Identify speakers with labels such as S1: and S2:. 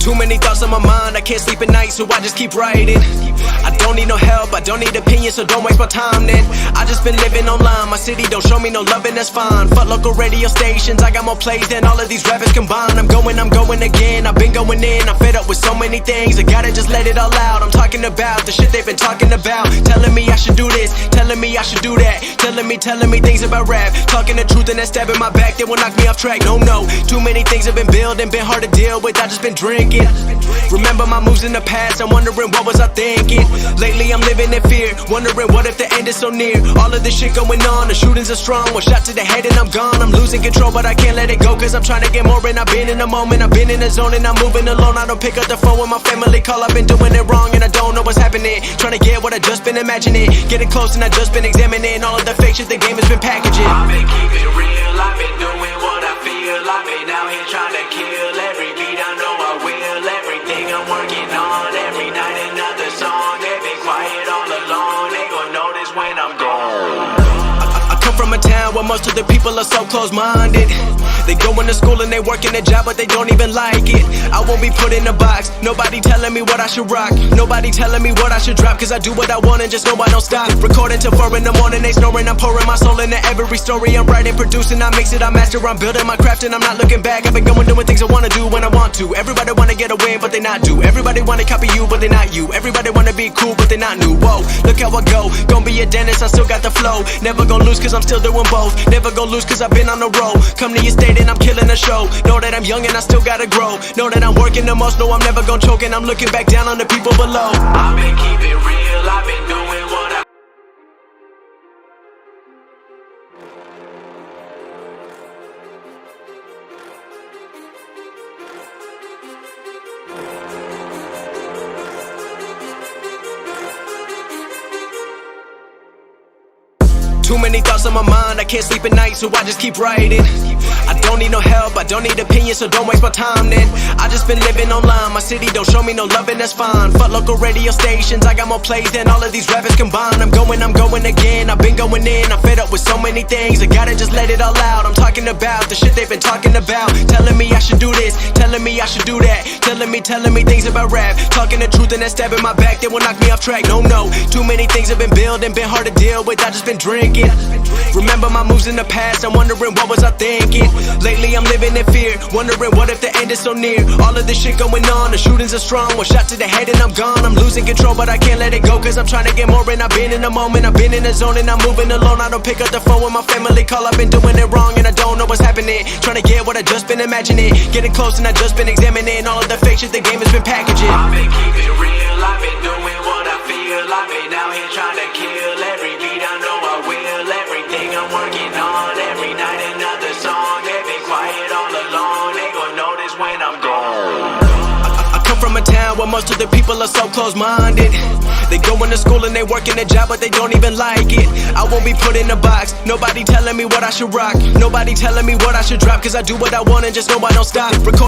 S1: Too many thoughts on my mind, I can't sleep at night, so I just keep writing. I don't need no help, I don't need opinions, so don't waste my time then. I just been living online, my city don't show me no loving, that's fine. Fuck local radio stations, I got more plays than all of these rappers combined. I'm going again, I've been going in, I'm fed up with so many things, I gotta just let it all out. I'm talking about the shit they've been talking about, telling me I should do this, telling me I should do that, telling me things about rap, talking the truth and then stabbing my back, they will knock me off track. No, too many things have been building, been hard to deal with, I just been drinking. Remember my moves in the past, I'm wondering what was I thinking. Lately I'm living in fear, wondering what if the end is so near. All of this shit going on, the shootings are strong, one shot to the head and I'm gone. I'm losing control but I can't let it go, cause I'm trying to get more. And I've been in the moment, I've been in the zone, and I'm moving alone. I don't pick up the phone when my family call, I've been doing it wrong and I don't know what's happening. Trying to get what I just been imagining, getting close and I just been examining all of the fake shit the game has been packaging.
S2: I've been keeping real, I've been doing what I feel, I've been out here trying to kill every beat, I know I will. Everything I'm working on, every night another song. They've been quiet all along, they gon' notice when I'm gone.
S1: I come from a town where most of the people are so close-minded. They go into school and they work in a job but they don't even like it. I won't be put in a box, nobody telling me what I should rock, nobody telling me what I should drop, cause I do what I want and just know I don't stop. Recording till 4 in the morning, they snoring, I'm pouring my soul into every story. I'm writing, producing, I mix it, I master, I'm building my craft and I'm not looking back. I've been going doing things I wanna do when I want to. Everybody wanna get a win but they not do. Everybody wanna copy you but they not you. Everybody wanna be cool but they not new. Whoa, look how I go, gon' be a dentist, I still got the flow. Never gon' lose cause I'm still doing both. Never gon' lose cause I've been on the road. Come to your state and I'm killing the show. Know that I'm young and I still gotta grow. Know that I'm working the most, know I'm never gon' choke, and I'm looking back down on the people below.
S2: I've been keeping real, I've been doing what I
S1: Too many thoughts on my mind, I can't sleep at night, so I just keep writing. I don't need no help, I don't need opinions, so don't waste my time then. I just been living online, my city don't show me no loving, that's fine. Fuck local radio stations, I got more plays than all of these rappers combined. I'm going again, I've been going in, I'm fed up with so many things, I gotta just let it all out. I'm talking about the shit they've been talking about, telling me I should do this, telling me I should do that, telling me things about rap, talking the truth and then stabbing my back, they will knock me off track. No, too many things have been building, been hard to deal with, I just been drinking. Remember my moves in the past, I'm wondering what was I thinking. Lately I'm living in fear, wondering what if the end is so near. All of this shit going on, the shootings are strong, one shot to the head and I'm gone. I'm losing control but I can't let it go, cause I'm trying to get more. And I've been in the moment, I've been in the zone, and I'm moving alone. I don't pick up the phone when my family call, I've been doing it wrong and I don't know what's happening. Trying to get what I just been imagining, getting close and I just been examining all of the fake shit the game has been packaging.
S2: I've been keeping real, I've been doing what I feel, I've been out here trying to kill every beat, I know I will. Everything I'm working on, every night another song. They've been quiet all along, they gon' notice when I'm gone.
S1: I come from a town where most of the people are so close-minded. They go into school and they work in a job but they don't even like it. I won't be put in a box, nobody telling me what I should rock, nobody telling me what I should drop, cause I do what I want and just know I don't stop.